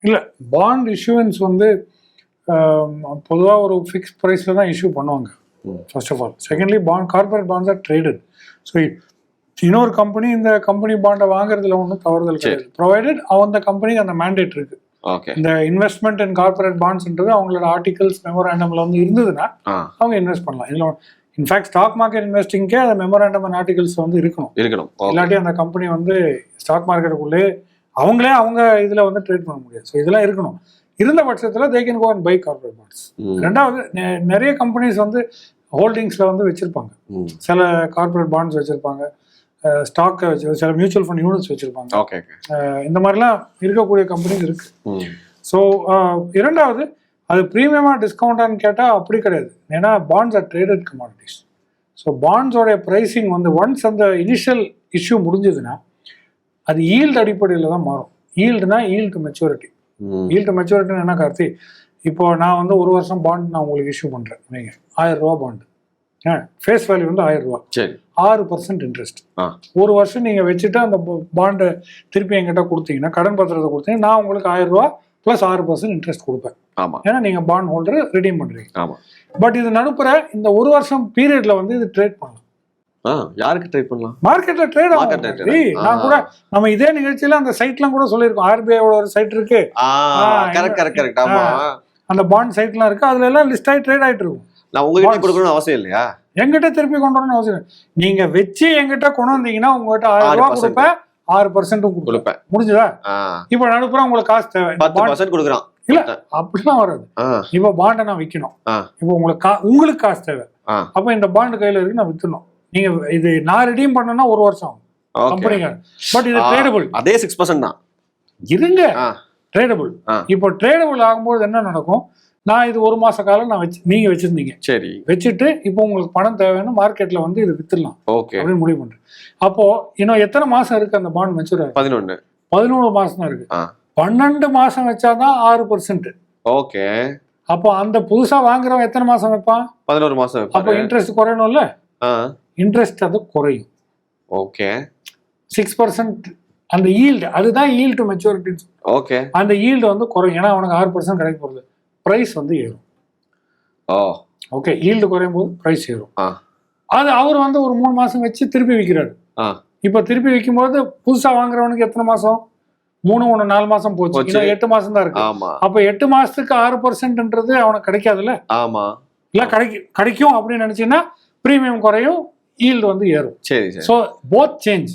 இல்லை, bond issuance வந்து பொதுவாக ஒரு ஃபிக்ஸ் ப்ரைஸில் தான் இஷ்யூ பண்ணுவாங்க first of all. Secondly corporate bonds are traded. So இன்னொரு கம்பெனி இந்த கம்பெனி பாண்டை வாங்குறதுல ஒன்றும் தவறுதல் கிடையாது, ப்ரொவைடட் அந்த கம்பெனிக்கு அந்த மேண்டேட் இருக்கு. இந்த இன்வெஸ்ட்மெண்ட் இன் கார்பரேட் பாண்ட்ஸ்ன்றது அவங்களோட ஆர்டிகல்ஸ் மெமோராண்டம்ல வந்து இருந்ததுன்னா அவங்க இன்வெஸ்ட் பண்ணலாம். இதில் இன்ஃபேக்ட் ஸ்டாக் மார்க்கெட் இன்வெஸ்டிங்கே அந்த மெமோராண்டம் அண்ட் ஆர்டிகல்ஸ் வந்து இருக்கணும். இல்லாட்டி அந்த கம்பெனி வந்து ஸ்டாக் மார்க்கெட்டுக்குள்ளே அவங்க இதில் வந்து ட்ரேட் பண்ண முடியாது. ஸோ இதெல்லாம் இருக்கணும். இருந்த பட்சத்தில் they can go and buy corporate bonds. ரெண்டாவது, நிறைய கம்பெனிஸ் வந்து ஹோல்டிங்ஸில் வந்து வச்சுருப்பாங்க. சில கார்பரேட் பாண்ட்ஸ் வச்சுருப்பாங்க, ஸ்டாக்கை வச்சு, சில மியூச்சுவல் ஃபண்ட் யூனிட்ஸ் வச்சுருப்பாங்க. இந்த மாதிரிலாம் இருக்கக்கூடிய கம்பெனிஸ் இருக்குது. ஸோ இரண்டாவது, அது ப்ரீமியமாக டிஸ்கவுண்டான்னு கேட்டால் அப்படி கிடையாது. ஏன்னா bonds are traded commodities. So பாண்ட்ஸோடைய ப்ரைஸிங் வந்து ஒன்ஸ் அந்த இனிஷியல் இஷ்யூ முடிஞ்சதுன்னா அது ஈல்டு அடிப்படையில் தான் மாறும். ஈல்டுனா yield to maturity. Yield to மெச்சூரிட்டின்னு என்ன கார்த்தி, இப்போ நான் வந்து 1 வருஷம் பாண்ட் நான் உங்களுக்கு இஷ்யூ பண்ணுறேன். நீங்கள் 1000 ரூபா பாண்டு, ஃபேஸ் வேல்யூ வந்து 1000 ரூபா, 6% இன்ட்ரெஸ்ட். 1 வருஷம் நீங்கள் வச்சுட்டு அந்த பாண்டை திருப்பி என்கிட்ட கொடுத்தீங்கன்னா, கடன் பத்திரத்தை கொடுத்தீங்கன்னா, நான் உங்களுக்கு 1000 ரூபா ப்ளஸ் 6% இன்ட்ரெஸ்ட் கொடுப்பேன். ஏன்னா நீங்கள் பாண்ட் ஹோல்டர் ரிடீம் பண்ணுறீங்க. பட் இது நடுப்புற இந்த 1 வருஷம் பீரியட்ல வந்து இது ட்ரேட் பண்ணலாம். யாருக்கு ட்ரேட் பண்ணலாம்? மார்க்கெட்ல ட்ரேட் ஆகும். நான் கூட நம்ம இதே நிகழ்ச்சியில அந்த சைட்லாம் கூட சொல்லியிருக்கோம். ஆர்பிஐயோட ஒரு சைட் இருக்கு, அந்த பாண்ட் சைட்லாம் இருக்கு, அதுல எல்லாம் லிஸ்ட் ஆகி ட்ரேட் ஆயிட்டு இருக்கும். நான் உங்ககிட்ட கொடுக்கணும்னு அவசியம் இல்லையா? எங்கிட்ட திருப்பி கொண்டு வரணும்னு அவசியம். நீங்க வச்சு எங்கிட்ட கொண்டு வந்தீங்கன்னா உங்ககிட்ட 1000 ரூபா கொடுப்பேன், 6% கொடுப்பேன். முடிஞ்சதா? இப்ப நடுப்புற உங்களுக்கு காசு தேவை, 10% கொடுக்குறான். இல்ல அப்படிலாம் வராது. இப்ப பாண்டை நான் விற்கணும், இப்போ உங்களுக்கு காசு தேவை, அப்ப இந்த பாண்டு கையில இருக்கு, நான் வித்துணும். நீங்க இது நான் ரிடீம் பண்ணனா 1 வருஷம் கம்பெனிங்க. பட் இது ட்ரேடபிள், அதே 6% தான் இருங்க, ட்ரேடபிள். இப்போ ட்ரேடபிள் ஆகும்போது என்ன நடக்கும், நான் இது 1 மாச காலம் நான் நீங்க வச்சிருந்தீங்க, சரி, வச்சுட்டு இப்போ உங்களுக்கு பணம் தேவைன்னு மார்க்கெட்ல வந்து இது வித்துடலாம் அப்படின்னு முடிவு பண்றேன். அப்போ இன்னும் எத்தனை மாசம் இருக்கு அந்த பாண்ட் மெச்சூர்? 11 மாசம் தான் இருக்கு. 12 மாசம் வச்சாதான் 6%. ஓகே. அப்போ அந்த புதுசா வாங்குறவன் எத்தனை மாசம் வைப்பான்? 11 மாசம். அப்போ இன்ட்ரெஸ்ட் குறையணும்ல, இன்ட்ரெஸ்ட் அது குறையும். ஓகே. 6% அந்த ஈல்டு, அதுதான் ஈல்டு டு மெச்சூரிட்டி. ஓகே. அந்த ஈல்டு வந்து குறையும். ஏன்னா அவனுக்கு 6% கிடைக்க போகுது, பிரைஸ் வந்து ஏறும். ஓகே, ஈல்டு குறையும் போது பிரைஸ் ஏறும். அது அவர் வந்து ஒரு 3 மாசம் வச்சு திருப்பி விற்கிறாரு. இப்ப திருப்பி விற்கும் போது புதுசா வாங்குறவனுக்கு எத்தனை மாசம்? 3 4 மாசம் போச்சு, இன்னும் 8 மாசம் தான் இருக்கு. அப்ப 8 மாசத்துக்கு 6%ன்றது அவனுக்கு கிடைக்காதுல்ல. இல்ல கிடைக்கும் அப்படின்னு நினைச்சீங்கன்னா பிரீமியம் குறையும், ஈல்டு வந்து ஏறும். சரி. So both change.